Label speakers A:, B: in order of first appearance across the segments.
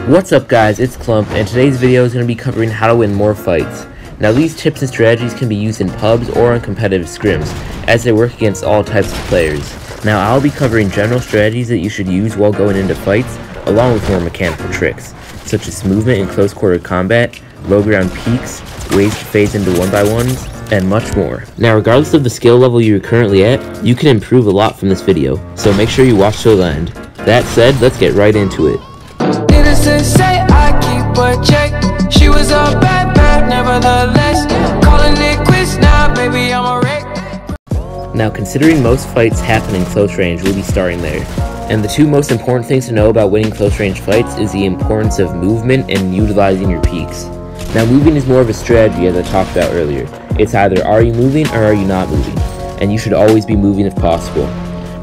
A: What's up guys, it's Clump, and today's video is going to be covering how to win more fights. Now these tips and strategies can be used in pubs or in competitive scrims, as they work against all types of players. Now I'll be covering general strategies that you should use while going into fights, along with more mechanical tricks, such as movement in close quarter combat, Lowground Peeks, ways to phase into 1x1s, and much more. Now regardless of the skill level you're currently at, you can improve a lot from this video, so make sure you watch till the end. That said, let's get right into it.
B: Say I keep a check. She was a bad, nevertheless. Calling it quits now, baby, I'm a wreck.
A: Now considering most fights happen in close range, we'll be starting there. And the two most important things to know about winning close range fights is the importance of movement and utilizing your peaks. Now moving is more of a strategy, as I talked about earlier. It's either are you moving or are you not moving, and you should always be moving if possible.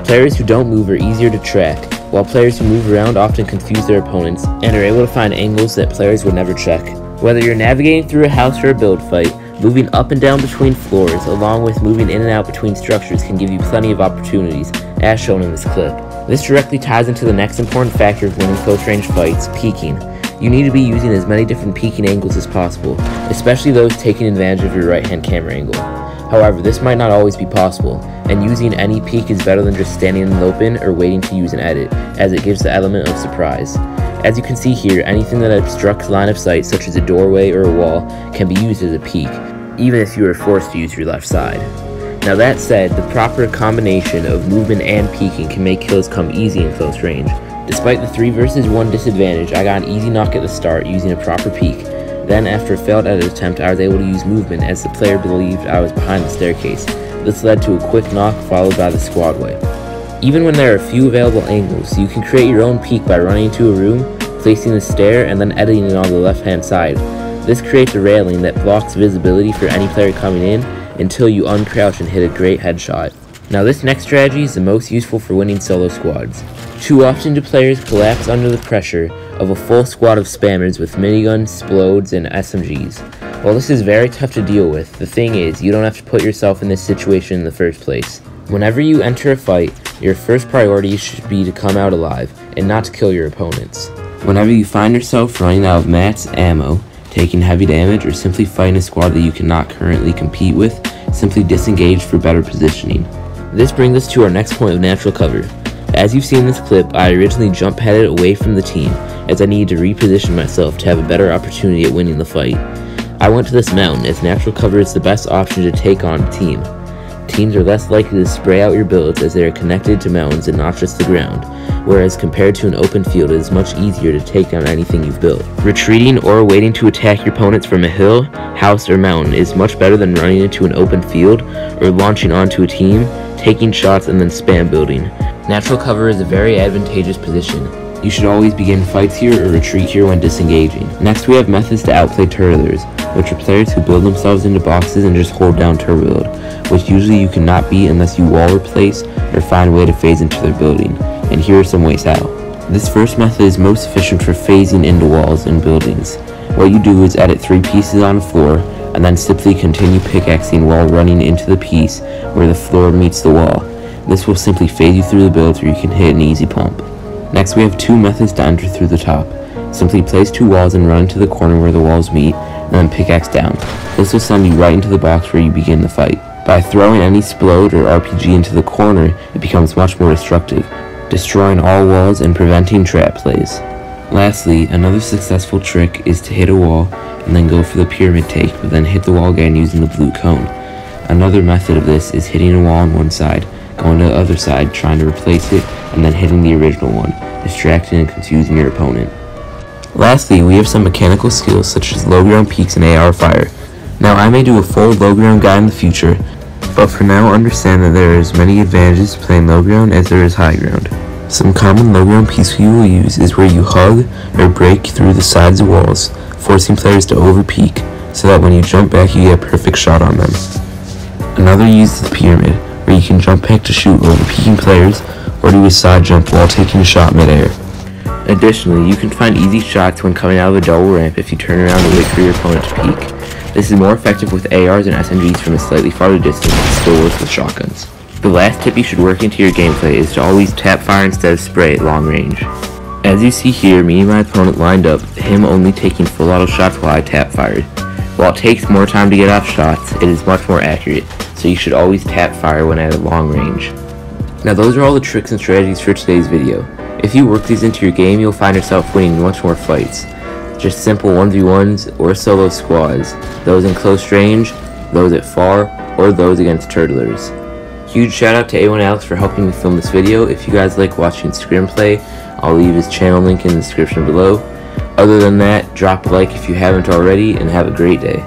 A: Players who don't move are easier to track, while players who move around often confuse their opponents and are able to find angles that players would never check. Whether you're navigating through a house or a build fight, moving up and down between floors along with moving in and out between structures can give you plenty of opportunities, as shown in this clip. This directly ties into the next important factor of winning close range fights, peeking. You need to be using as many different peeking angles as possible, especially those taking advantage of your right hand camera angle. However, this might not always be possible, and using any peek is better than just standing in the open or waiting to use an edit, as it gives the element of surprise. As you can see here, anything that obstructs line of sight, such as a doorway or a wall, can be used as a peek, even if you are forced to use your left side. Now that said, the proper combination of movement and peeking can make kills come easy in close range. Despite the 3 versus 1 disadvantage, I got an easy knock at the start using a proper peek. Then, after a failed edit attempt, I was able to use movement as the player believed I was behind the staircase. This led to a quick knock followed by the squad way. Even when there are few available angles, you can create your own peek by running into a room, placing the stair, and then editing it on the left hand side. This creates a railing that blocks visibility for any player coming in until you uncrouch and hit a great headshot. Now this next strategy is the most useful for winning solo squads. Too often do players collapse under the pressure of a full squad of spammers with miniguns, splodes, and SMGs. While this is very tough to deal with, the thing is, you don't have to put yourself in this situation in the first place. Whenever you enter a fight, your first priority should be to come out alive, and not to kill your opponents. Whenever you find yourself running out of mats, ammo, taking heavy damage, or simply fighting a squad that you cannot currently compete with, simply disengage for better positioning. This brings us to our next point of natural cover. As you've seen in this clip, I originally jump headed away from the team, as I needed to reposition myself to have a better opportunity at winning the fight. I went to this mountain, as natural cover is the best option to take on a team. Teams are less likely to spray out your builds as they are connected to mountains and not just the ground, whereas compared to an open field it is much easier to take down anything you've built. Retreating or waiting to attack your opponents from a hill, house, or mountain is much better than running into an open field or launching onto a team, taking shots, and then spam building. Natural cover is a very advantageous position. You should always begin fights here or retreat here when disengaging. Next we have methods to outplay turtlers, which are players who build themselves into boxes and just hold down turtle build, which usually you cannot beat unless you wall replace or find a way to phase into their building, and here are some ways how. This first method is most efficient for phasing into walls and buildings. What you do is edit 3 pieces on the floor, and then simply continue pickaxing while running into the piece where the floor meets the wall. This will simply phase you through the build where you can hit an easy pump. Next we have 2 methods to enter through the top. Simply place 2 walls and run into the corner where the walls meet, and then pickaxe down. This will send you right into the box where you begin the fight. By throwing any splode or RPG into the corner, it becomes much more destructive, destroying all walls and preventing trap plays. Lastly, another successful trick is to hit a wall and then go for the pyramid take, but then hit the wall again using the blue cone. Another method of this is hitting a wall on one side, going to the other side, trying to replace it, and then hitting the original one, distracting and confusing your opponent. Lastly, we have some mechanical skills such as Lowground Peeks and AR fire. Now I may do a full low ground guide in the future, but for now understand that there are as many advantages to playing low ground as there is high ground. Some common low ground peeks you will use is where you hug or break through the sides of walls, forcing players to over peek, so that when you jump back you get a perfect shot on them. Another use is the pyramid, where you can jump back to shoot over peeking players, or do a side jump while taking a shot mid-air. Additionally, you can find easy shots when coming out of a double ramp if you turn around and wait for your opponent to peek. This is more effective with ARs and SMGs from a slightly farther distance, but still works with shotguns. The last tip you should work into your gameplay is to always tap fire instead of spray at long range. As you see here, me and my opponent lined up, him only taking full auto shots while I tap fired. While it takes more time to get off shots, it is much more accurate, so you should always tap fire when at a long range. Now those are all the tricks and strategies for today's video. If you work these into your game, you'll find yourself winning much more fights. Just simple 1v1s or solo squads, those in close range, those at far, or those against turtlers. Huge shout out to A1 Alex for helping me film this video. If you guys like watching scrim play, I'll leave his channel link in the description below. Other than that, drop a like if you haven't already, and have a great day.